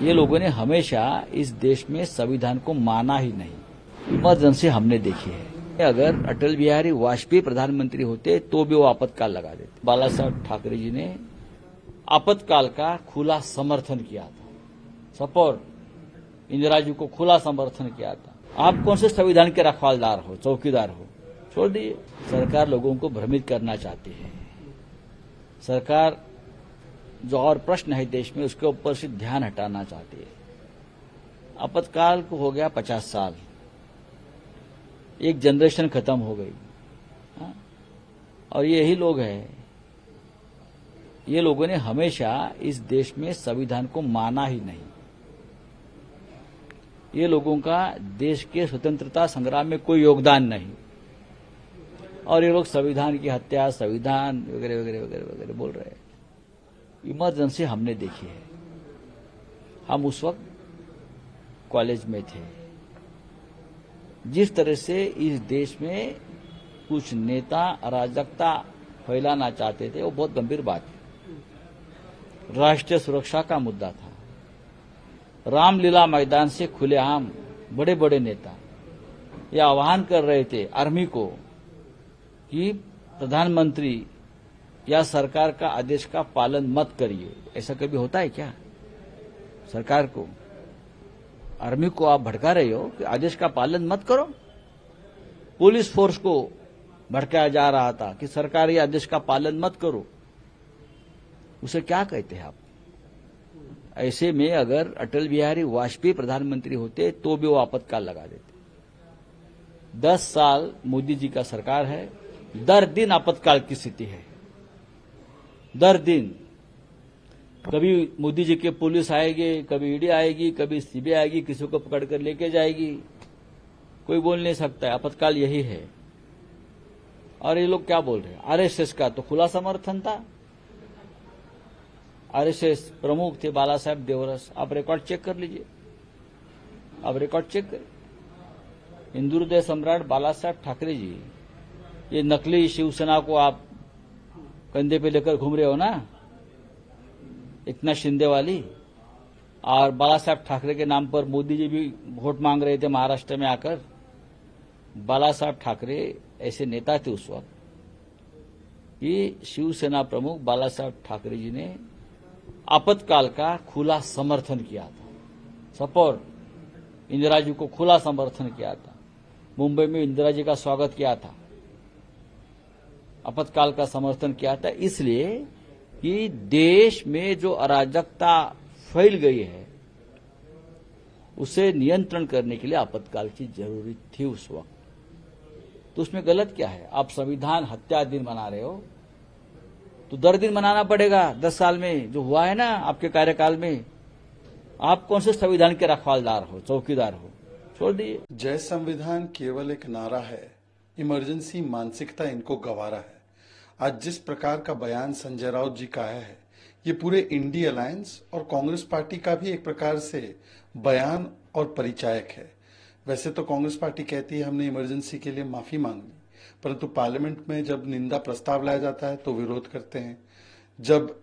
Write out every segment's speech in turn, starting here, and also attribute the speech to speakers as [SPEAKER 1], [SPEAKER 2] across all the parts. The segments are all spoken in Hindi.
[SPEAKER 1] ये लोगों ने हमेशा इस देश में संविधान को माना ही नहीं। इमरजेंसी हमने देखी है। अगर अटल बिहारी वाजपेयी प्रधानमंत्री होते तो भी वो आपातकाल लगा देते। बाला साहब ठाकरे जी ने आपातकाल का खुला समर्थन किया था। सपोर्ट इंदिरा जी को खुला समर्थन किया था। आप कौन से संविधान के रखवालदार हो, चौकीदार हो? छोड़ दीजिए। सरकार लोगों को भ्रमित करना चाहती है। सरकार जो और प्रश्न है देश में उसके ऊपर से ध्यान हटाना चाहती है। आपातकाल को हो गया 50 साल, एक जनरेशन खत्म हो गई। हाँ? और यही लोग हैं, ये लोगों ने हमेशा इस देश में संविधान को माना ही नहीं। ये लोगों का देश के स्वतंत्रता संग्राम में कोई योगदान नहीं, और ये लोग संविधान की हत्या, संविधान वगैरह वगैरह वगैरह वगैरह बोल रहे हैं। इमरजेंसी हमने देखी है। हम उस वक्त कॉलेज में थे। जिस तरह से इस देश में कुछ नेता अराजकता फैलाना चाहते थे वो बहुत गंभीर बात है। राष्ट्रीय सुरक्षा का मुद्दा था। रामलीला मैदान से खुलेआम बड़े बड़े नेता यह आह्वान कर रहे थे आर्मी को कि प्रधानमंत्री या सरकार का आदेश का पालन मत करिए। ऐसा कभी होता है क्या? सरकार को, आर्मी को आप भड़का रहे हो कि आदेश का पालन मत करो। पुलिस फोर्स को भड़काया जा रहा था कि सरकारी आदेश का पालन मत करो। उसे क्या कहते हैं आप? ऐसे में अगर अटल बिहारी वाजपेयी प्रधानमंत्री होते तो भी वो आपातकाल लगा देते। 10 साल मोदी जी का सरकार है, दर दिन आपातकाल की स्थिति है। दर दिन कभी मोदी जी के पुलिस आएगी, कभी ईडी आएगी, कभी सीबीआई आएगी, किसी को पकड़ कर लेके जाएगी। कोई बोल नहीं सकता है। आपातकाल यही है। और ये लोग क्या बोल रहे हैं? आरएसएस का तो खुला समर्थन था। आरएसएस प्रमुख थे बाला साहब देवरस। आप रिकॉर्ड चेक कर लीजिए। आप रिकॉर्ड चेक करें। हिंदू हृदय सम्राट बाला साहब ठाकरे जी, ये नकली शिवसेना को आप कंधे पे लेकर घूम रहे हो ना, इतना शिंदे वाली। और बाला साहब ठाकरे के नाम पर मोदी जी भी वोट मांग रहे थे महाराष्ट्र में आकर। बाला साहब ठाकरे ऐसे नेता थे उस वक्त। ये शिवसेना प्रमुख बाला साहब ठाकरे जी ने आपातकाल का खुला समर्थन किया था। सपोर्ट इंदिरा जी को खुला समर्थन किया था। मुंबई में इंदिरा जी का स्वागत किया था। आपातकाल का समर्थन किया था इसलिए कि देश में जो अराजकता फैल गई है उसे नियंत्रण करने के लिए आपातकाल की जरूरत थी उस वक्त। तो उसमें गलत क्या है? आप संविधान हत्या दिन मना रहे हो तो दर दिन मनाना पड़ेगा। 10 साल में जो हुआ है ना आपके कार्यकाल में, आप कौन से संविधान के रखवालदार हो, चौकीदार हो? छोड़ दीजिए।
[SPEAKER 2] जय संविधान केवल एक नारा है, इमरजेंसी मानसिकता इनको गवारा है। आज जिस प्रकार का बयान संजय राउत जी का आया है, ये पूरे इंडी अलायंस और कांग्रेस पार्टी का भी एक प्रकार से बयान और परिचायक है। वैसे तो कांग्रेस पार्टी कहती है हमने इमरजेंसी के लिए माफी मांग ली, परंतु पार्लियामेंट में जब निंदा प्रस्ताव लाया जाता है तो विरोध करते हैं। जब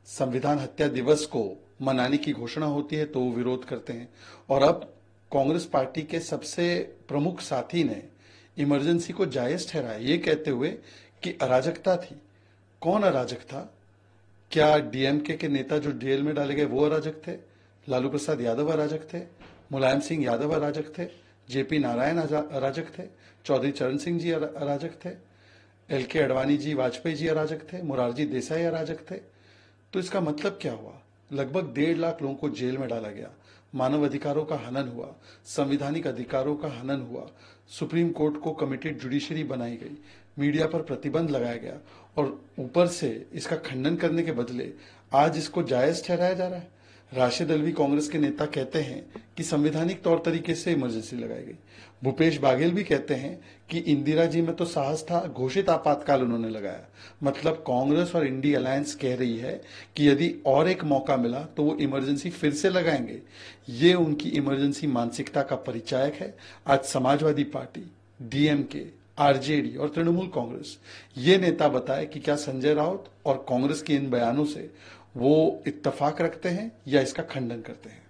[SPEAKER 2] संविधान हत्या दिवस को मनाने की घोषणा होती है तो वो विरोध करते हैं। और अब कांग्रेस पार्टी के सबसे प्रमुख साथी ने इमरजेंसी को जायज ठहराया, ये कहते हुए कि अराजकता थी। कौन अराजक था? क्या डीएमके के नेता जो जेल में डाले गए वो अराजक थे? लालू प्रसाद यादव अराजक थे? मुलायम सिंह यादव अराजक थे? जेपी नारायण अराजक थे? चौधरी चरण सिंह जी अराजक थे? एलके अडवाणी जी, वाजपेयी जी अराजक थे? मोरारजी देसाई अराजक थे? तो इसका मतलब क्या हुआ? लगभग 1.5 लाख लोगों को जेल में डाला गया। मानव अधिकारों का हनन हुआ, संवैधानिक अधिकारों का हनन हुआ, सुप्रीम कोर्ट को कमिटेड जुडिशरी बनाई गई, मीडिया पर प्रतिबंध लगाया गया, और ऊपर से इसका खंडन करने के बदले आज इसको जायज ठहराया जा रहा है। राशिद अल्वी कांग्रेस के नेता कहते हैं कि संवैधानिक तौर तरीके से इमरजेंसी लगाई गई। भूपेश बाघेल भी कहते हैं कि इंदिरा जी में तो साहस था, घोषित आपातकाल उन्होंने लगाया। मतलब कांग्रेस और इंडी अलायंस कह रही है कि यदि और एक मौका मिला तो वो इमरजेंसी फिर से लगाएंगे। ये उनकी इमरजेंसी मानसिकता का परिचायक है। आज समाजवादी पार्टी, डीएमके, आरजेडी और तृणमूल कांग्रेस ये नेता बताए कि क्या संजय राउत और कांग्रेस के इन बयानों से वो इत्तेफाक रखते हैं या इसका खंडन करते हैं।